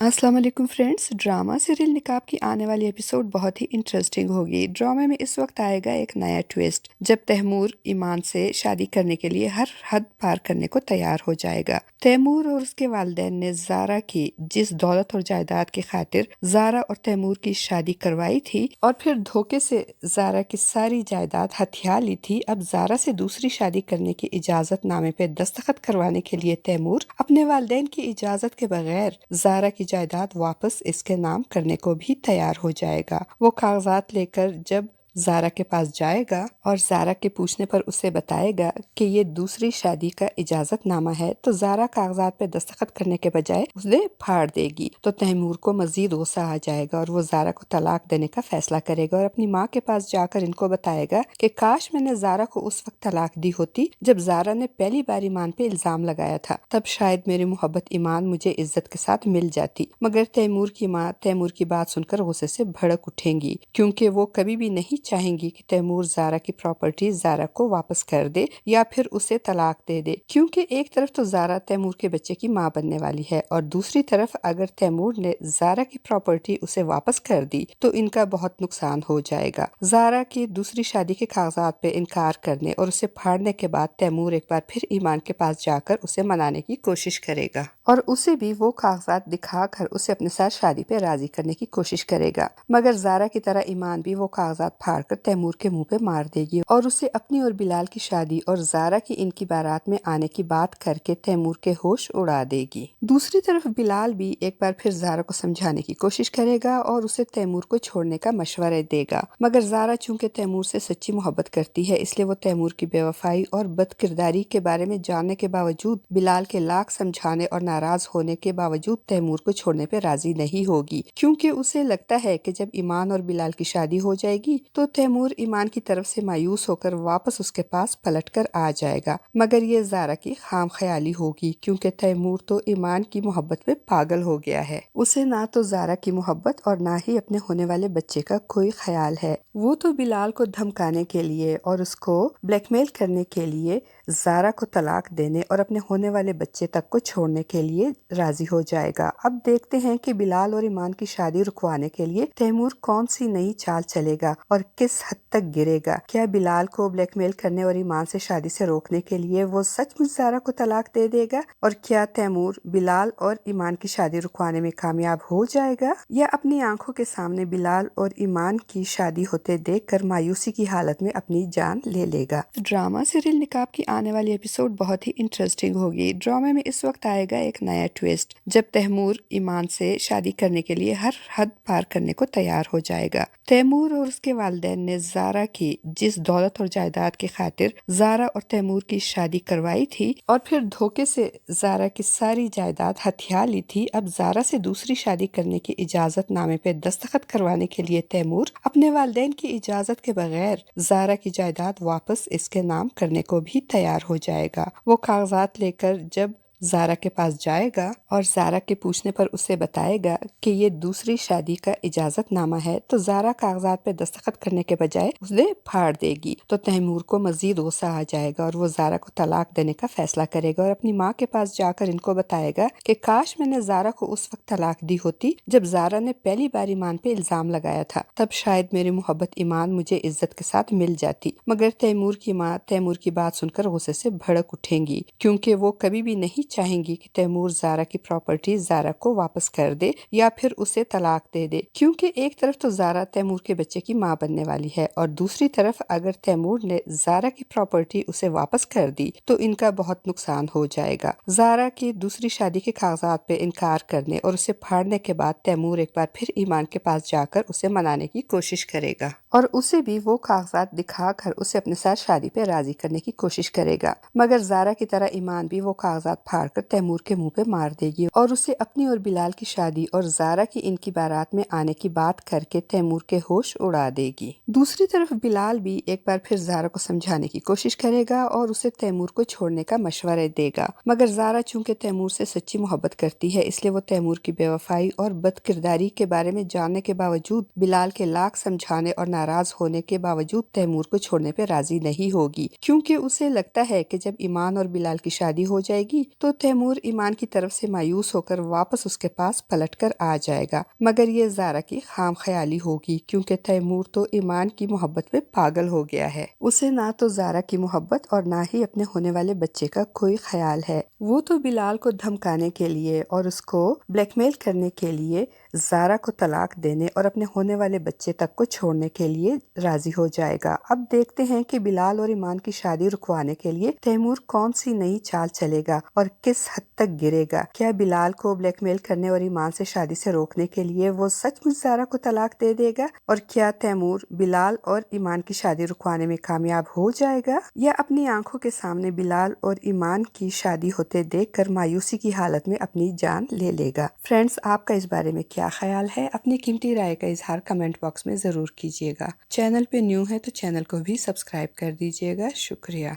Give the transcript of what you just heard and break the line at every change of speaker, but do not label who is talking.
अस्सलाम वालेकुम friends. Drama serial निकाब की आने वाली एपिसोड बहुत ही इंटरेस्टिंग होगी। ड्रामे में इस वक्त आएगा एक नया ट्विस्ट जब तैमूर ईमान से शादी करने के लिए हर हद पार करने को तैयार हो जाएगा। तैमूर और उसके वालिदैन ने ज़ारा की जिस दौलत और जायदाद की खातिर ज़ारा और तैमूर की शादी करवाई थी और फिर धोखे से ज़ारा की सारी जायदाद हथिया ली थी, अब ज़ारा से दूसरी शादी करने की इजाज़त नामे पे दस्तखत करवाने के लिए तैमूर अपने वालिदैन की इजाज़त के बगैर ज़ारा की जायदाद वापस इसके नाम करने को भी तैयार हो जाएगा। वो कागजात लेकर जब ज़ारा के पास जाएगा और ज़ारा के पूछने पर उसे बताएगा कि ये दूसरी शादी का इजाज़तनामा है, तो ज़ारा कागजात पे दस्तखत करने के बजाय उसे फाड़ देगी। तो तैमूर को मजीद गुस्सा आ जाएगा और वो ज़ारा को तलाक देने का फैसला करेगा और अपनी माँ के पास जाकर इनको बताएगा कि काश मैंने ज़ारा को उस वक्त तलाक दी होती जब ज़ारा ने पहली बार ईमान पे इल्ज़ाम लगाया था, तब शायद मेरी मोहब्बत ईमान मुझे इज्जत के साथ मिल जाती। मगर तैमूर की माँ तैमूर की बात सुनकर गुस्से से भड़क उठेंगी, क्योंकि वो कभी भी नहीं चाहेंगी कि तैमूर ज़ारा की प्रॉपर्टी ज़ारा को वापस कर दे या फिर उसे तलाक दे दे, क्योंकि एक तरफ तो ज़ारा तैमूर के बच्चे की माँ बनने वाली है और दूसरी तरफ अगर तैमूर ने ज़ारा की प्रॉपर्टी उसे वापस कर दी तो इनका बहुत नुकसान हो जाएगा। ज़ारा की दूसरी शादी के कागजात पे इनकार करने और उसे फाड़ने के बाद तैमूर एक बार फिर ईमान के पास जाकर उसे मनाने की कोशिश करेगा और उसे भी वो कागजात दिखाकर उसे अपने साथ शादी पे राजी करने की कोशिश करेगा। मगर ज़ारा की तरह ईमान भी वो कागजात फाड़कर तैमूर के मुंह पे मार देगी और उसे अपनी और बिलाल की शादी और ज़ारा की इनकी बारात में आने की बात करके तैमूर के होश उड़ा देगी। दूसरी तरफ बिलाल भी एक बार फिर ज़ारा को समझाने की कोशिश करेगा और उसे तैमूर को छोड़ने का मशवरा देगा, मगर ज़ारा चूंकि तैमूर से सच्ची मोहब्बत करती है इसलिए वो तैमूर की बेवफाई और बदकिरदारी के बारे में जानने के बावजूद बिलाल के लाख समझाने और नाराज होने के बावजूद तैमूर को छोड़ने पे राजी नहीं होगी, क्योंकि उसे लगता है कि जब ईमान और बिलाल की शादी हो जाएगी तो तैमूर ईमान की तरफ से मायूस होकर वापस उसके पास पलटकर आ जाएगा। मगर ये ज़ारा की खाम ख्याली होगी, क्योंकि तैमूर तो ईमान की मोहब्बत में पागल हो गया है। उसे ना तो ज़ारा की मोहब्बत और ना ही अपने होने वाले बच्चे का कोई ख्याल है। वो तो बिलाल को धमकाने के लिए और उसको ब्लैकमेल करने के लिए ज़ारा को तलाक देने और अपने होने वाले बच्चे तक को छोड़ने के लिए राजी हो जाएगा। अब देखते हैं कि बिलाल और ईमान की शादी रुकवाने के लिए तैमूर कौन सी नई चाल चलेगा और किस हद तक गिरेगा। क्या बिलाल को ब्लैकमेल करने और ईमान से शादी से रोकने के लिए वो सचमुच ज़ारा को तलाक दे देगा, और क्या तैमूर बिलाल और ईमान की शादी रुकवाने में कामयाब हो जाएगा, या अपनी आंखों के सामने बिलाल और ईमान की शादी होते देखकर मायूसी की हालत में अपनी जान ले लेगा। ड्रामा सीरियल निकाब की आने वाली एपिसोड बहुत ही इंटरेस्टिंग होगी। ड्रामे में इस वक्त आएगा एक नया ट्विस्ट जब तैमूर ईमान से शादी करने के लिए हर हद पार करने को तैयार हो जाएगा। तैमूर और उसके वालिदैन ने ज़ारा की जिस दौलत और जायदाद की खातिर ज़ारा और तैमूर की शादी करवाई थी और फिर धोखे से ज़ारा की सारी जायदाद हथिया ली थी, अब ज़ारा से दूसरी शादी करने की इजाज़त नामे पे दस्तखत करवाने के लिए तैमूर अपने वालिदैन की इजाज़त के बगैर ज़ारा की जायदाद वापस इसके नाम करने को भी तैयार हो जाएगा। वो कागजात लेकर जब ज़ारा के पास जाएगा और ज़ारा के पूछने पर उसे बताएगा कि ये दूसरी शादी का इजाज़तनामा है, तो ज़ारा कागजात पे दस्तखत करने के बजाय उसे फाड़ देगी। तो तैमूर को मजीद गुस्सा आ जाएगा और वो ज़ारा को तलाक देने का फैसला करेगा और अपनी माँ के पास जाकर इनको बताएगा कि काश मैंने ज़ारा को उस वक्त तलाक दी होती जब ज़ारा ने पहली बार ईमान पे इल्ज़ाम लगाया था, तब शायद मेरी मोहब्बत ईमान मुझे इज्जत के साथ मिल जाती। मगर तैमूर की माँ तैमूर की बात सुनकर गुस्से से भड़क उठेंगी, क्योंकि वो कभी भी नहीं चाहेंगी कि तैमूर ज़ारा की प्रॉपर्टी ज़ारा को वापस कर दे या फिर उसे तलाक दे दे, क्योंकि एक तरफ तो ज़ारा तैमूर के बच्चे की माँ बनने वाली है और दूसरी तरफ अगर तैमूर ने ज़ारा की प्रॉपर्टी उसे वापस कर दी तो इनका बहुत नुकसान हो जाएगा। ज़ारा की दूसरी शादी के कागजात पे इनकार करने और उसे फाड़ने के बाद तैमूर एक बार फिर ईमान के पास जाकर उसे मनाने की कोशिश करेगा और उसे भी वो कागजात दिखाकर उसे अपने साथ शादी पे राजी करने की कोशिश करेगा। मगर ज़ारा की तरह ईमान भी वो कागजात फाड़कर तैमूर के मुंह पे मार देगी और उसे अपनी और बिलाल की शादी और ज़ारा की इनकी बारात में आने की बात करके तैमूर के होश उड़ा देगी। दूसरी तरफ बिलाल भी एक बार फिर ज़ारा को समझाने की कोशिश करेगा और उसे तैमूर को छोड़ने का मशवरा देगा, मगर ज़ारा चूंकि तैमूर से सच्ची मोहब्बत करती है इसलिए वो तैमूर की बेवफाई और बदकिरदारी के बारे में जानने के बावजूद बिलाल के लाख समझाने और नाराज होने के बावजूद तैमूर को छोड़ने पे राजी नहीं होगी, क्योंकि उसे लगता है कि जब ईमान और बिलाल की शादी हो जाएगी तो तैमूर ईमान की तरफ से मायूस होकर वापस उसके पास पलट कर आ जाएगा। मगर ये ज़ारा की खाम ख्याली होगी, क्योंकि तैमूर तो ईमान की मोहब्बत पे पागल हो गया है। उसे ना तो ज़ारा की मोहब्बत और ना ही अपने होने वाले बच्चे का कोई ख्याल है। वो तो बिलाल को धमकाने के लिए और उसको ब्लैकमेल करने के लिए ज़ारा को तलाक देने और अपने होने वाले बच्चे तक को छोड़ने के लिए राजी हो जाएगा। अब देखते हैं कि बिलाल और ईमान की शादी रुकवाने के लिए तैमूर कौन सी नई चाल चलेगा और किस हद तक गिरेगा। क्या बिलाल को ब्लैकमेल करने और ईमान से शादी से रोकने के लिए वो सचमुच ज़ारा को तलाक दे देगा, और क्या तैमूर बिलाल और ईमान की शादी रुकवाने में कामयाब हो जाएगा, या अपनी आंखों के सामने बिलाल और ईमान की शादी होते देखकर मायूसी की हालत में अपनी जान ले लेगा। फ्रेंड्स, आपका इस बारे में क्या ख्याल है? अपनी कीमती राय का इजहार कमेंट बॉक्स में जरूर कीजिएगा। चैनल पे न्यू है तो चैनल को भी सब्सक्राइब कर दीजिएगा। शुक्रिया।